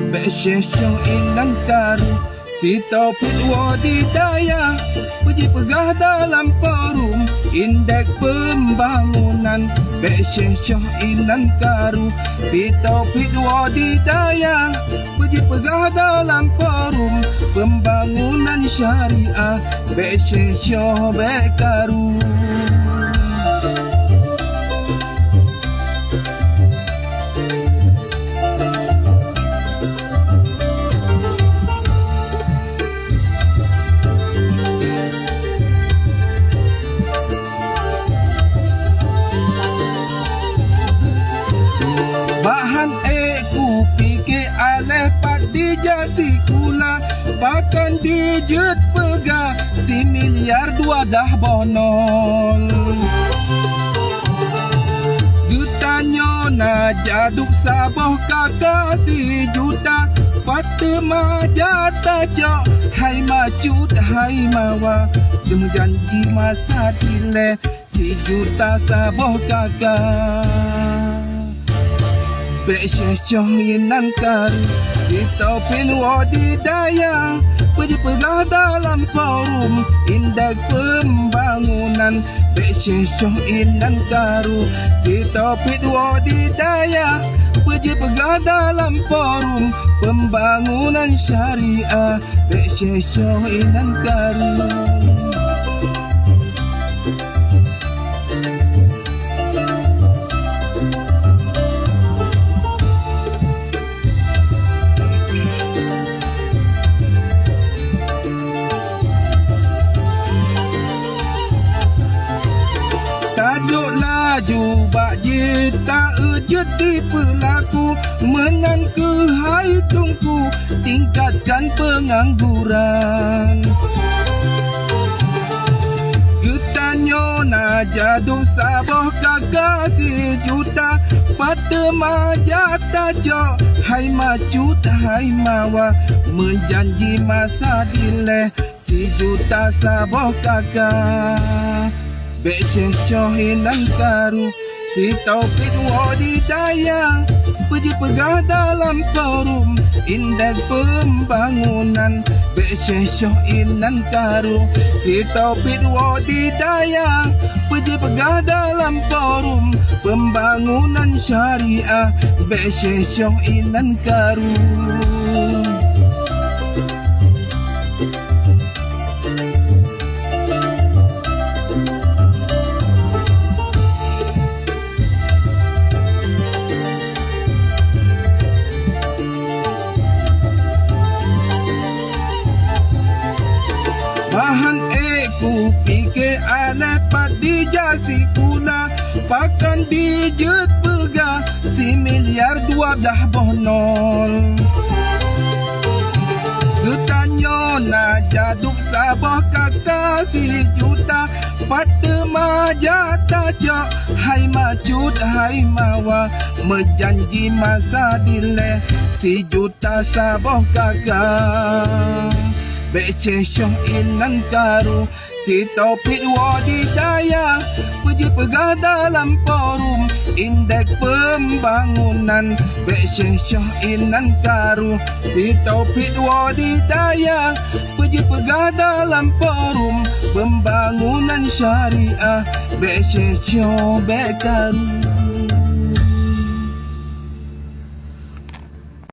Besyesyo inang karu si topik wadidaya pergi pegah dalam forum indeks pembangunan. Besyesyo inang karu si topik wadidaya pergi pegah dalam forum pembangunan syariah. Besyesyo bekaru bahan ku fikir aleh pak dijasi kula bahkan dijet pegah si miliar dua dah bonol. Jutanya na jaduk saboh kakak si juta patema jata cok hai macut hai mawa demu janji masa dile si juta saboh kakak. Besyesyo inang karu si topin wadidaya pergi pegah dalam forum indeks pembangunan. Besyesyo inang karu si topin wadidaya pergi pegah dalam forum pembangunan syariah. Besyesyo inang karu tajuk laju bak je tak ejut di pelaku mengan ke hai tungku tingkatkan pengangguran. Getanyo na jadu saboh kakak si juta patema jata jok hai macut hai mawa menjanji masa dile si juta saboh kakak. Besyesyo inang karu si topik wadidaya pergi pegah dalam forum indeks pembangunan. Besyesyo inang karu si topik wadidaya pergi pegah dalam forum pembangunan syariah. Besyesyo inang karu bahan ku fikir aleh pak dijasi kula pakan dijet pegah si miliar dua dah bonol. Getanyo na jaduk saboh kakak si juta patema jata cok hai macut hai mawa menjanji masa dile si juta saboh kakak. Besyesyo inang karu si topik wadidaya pergi pegah dalam forum indeks pembangunan. Besyesyo inang karu si topik wadidaya pergi pegah dalam forum pembangunan syariah. Besyesyo bekaru